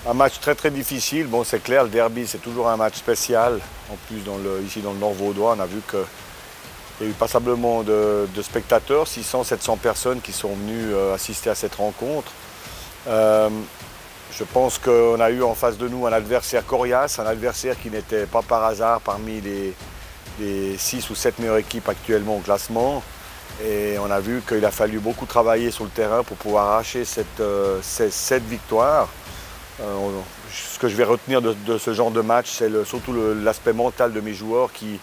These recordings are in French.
Un match très très difficile. Bon, c'est clair, le derby, c'est toujours un match spécial. En plus, ici dans le Nord Vaudois, on a vu qu'il y a eu passablement de spectateurs, 600, 700 personnes qui sont venues assister à cette rencontre. Je pense qu'on a eu en face de nous un adversaire coriace, un adversaire qui n'était pas par hasard parmi les 6 ou 7 meilleures équipes actuellement au classement. Et on a vu qu'il a fallu beaucoup travailler sur le terrain pour pouvoir arracher cette victoire. Ce que je vais retenir de ce genre de match, c'est surtout l'aspect mental de mes joueurs qui,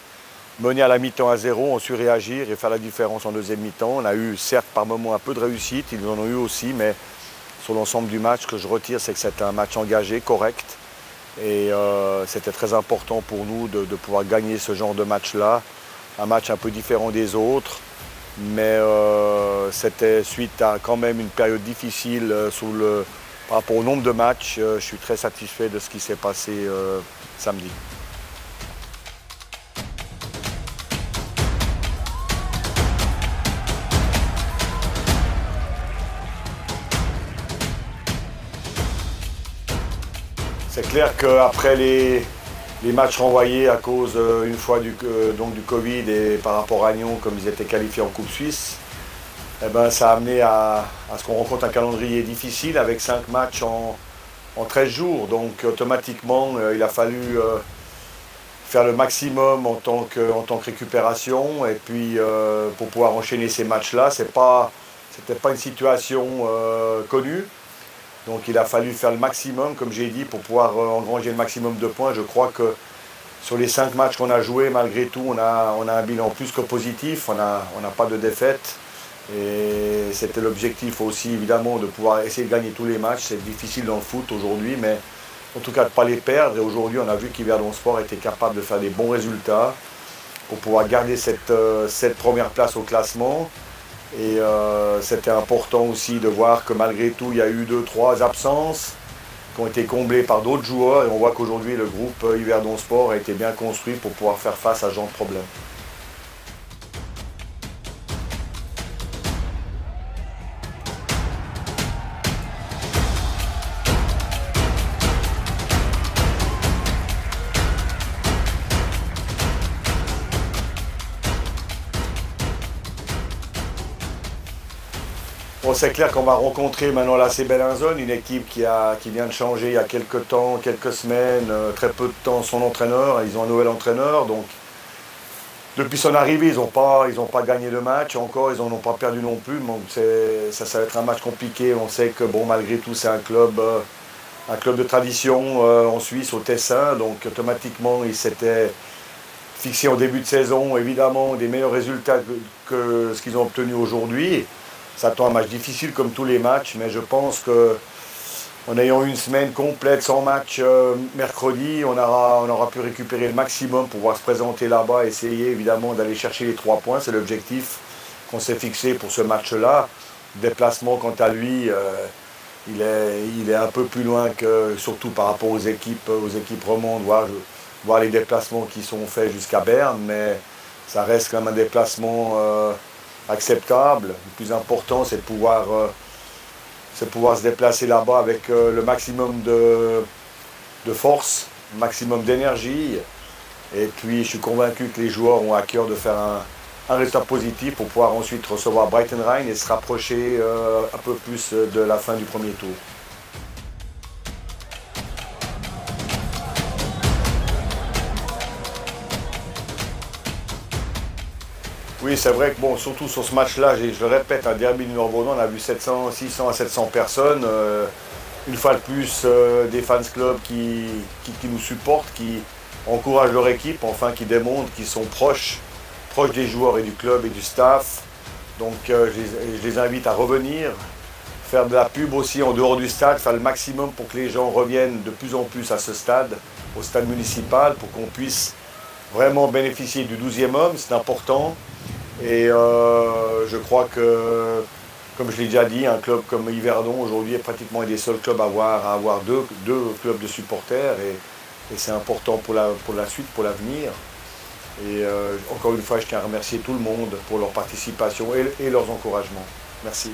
menés à la mi-temps à 0, ont su réagir et faire la différence en deuxième mi-temps. On a eu certes par moments un peu de réussite, ils en ont eu aussi, mais sur l'ensemble du match, ce que je retire, c'est que c'était un match engagé, correct. Et c'était très important pour nous de pouvoir gagner ce genre de match-là. Un match un peu différent des autres, mais c'était suite à quand même une période difficile par rapport au nombre de matchs. Je suis très satisfait de ce qui s'est passé samedi. C'est clair qu'après les matchs renvoyés à cause une fois du Covid et par rapport à Nyon, comme ils étaient qualifiés en Coupe Suisse, eh ben, ça a amené à ce qu'on rencontre un calendrier difficile avec 5 matchs en 13 jours. Donc automatiquement, il a fallu faire le maximum en tant que récupération. Et puis pour pouvoir enchaîner ces matchs-là, c'était pas une situation connue. Donc il a fallu faire le maximum, comme j'ai dit, pour pouvoir engranger le maximum de points. Je crois que sur les 5 matchs qu'on a joués, malgré tout, on a un bilan plus que positif. On n'a pas de défaite. Et c'était l'objectif aussi, évidemment, de pouvoir essayer de gagner tous les matchs. C'est difficile dans le foot aujourd'hui, mais en tout cas de ne pas les perdre. Et aujourd'hui, on a vu qu'Yverdon Sport était capable de faire des bons résultats pour pouvoir garder cette première place au classement. Et c'était important aussi de voir que malgré tout, il y a eu 2-3 absences qui ont été comblées par d'autres joueurs. Et on voit qu'aujourd'hui, le groupe Yverdon Sport a été bien construit pour pouvoir faire face à ce genre de problème. Bon, c'est clair qu'on va rencontrer maintenant l'AC Bellinzone, une équipe qui vient de changer il y a quelques temps, quelques semaines, très peu de temps son entraîneur. Ils ont un nouvel entraîneur, donc depuis son arrivée, ils n'ont pas gagné de match encore, ils n'en ont pas perdu non plus. Donc ça va être un match compliqué. On sait que bon, malgré tout, c'est un club de tradition en Suisse, au Tessin, donc automatiquement, ils s'étaient fixés en début de saison, évidemment, des meilleurs résultats que ce qu'ils ont obtenu aujourd'hui. Ça attend un match difficile comme tous les matchs, mais je pense qu'en ayant une semaine complète sans match mercredi, on aura pu récupérer le maximum pour pouvoir se présenter là-bas, essayer évidemment d'aller chercher les 3 points. C'est l'objectif qu'on s'est fixé pour ce match-là. Le déplacement, quant à lui, il est un peu plus loin que, surtout par rapport aux équipes romandes, voir les déplacements qui sont faits jusqu'à Berne, mais ça reste quand même un déplacement acceptable. Le plus important, c'est de pouvoir se déplacer là-bas avec le maximum de force, le maximum d'énergie. Et puis, je suis convaincu que les joueurs ont à cœur de faire un résultat positif pour pouvoir ensuite recevoir Breitenrein et se rapprocher un peu plus de la fin du premier tour. Oui, c'est vrai que bon, surtout sur ce match-là, je le répète, un derby du Nord Vaudois, on a vu 600 à 700 personnes. Une fois de plus, des fans clubs qui nous supportent, qui encouragent leur équipe, enfin qui démontrent qu'ils sont proches des joueurs et du club et du staff. Donc je les invite à revenir, faire de la pub aussi en dehors du stade, faire le maximum pour que les gens reviennent de plus en plus à ce stade, au stade municipal, pour qu'on puisse vraiment bénéficier du 12e homme, c'est important. Et je crois que, comme je l'ai déjà dit, un club comme Yverdon aujourd'hui est pratiquement un des seuls clubs à avoir deux clubs de supporters. Et c'est important pour la suite, pour l'avenir. Et encore une fois, je tiens à remercier tout le monde pour leur participation et leurs encouragements. Merci.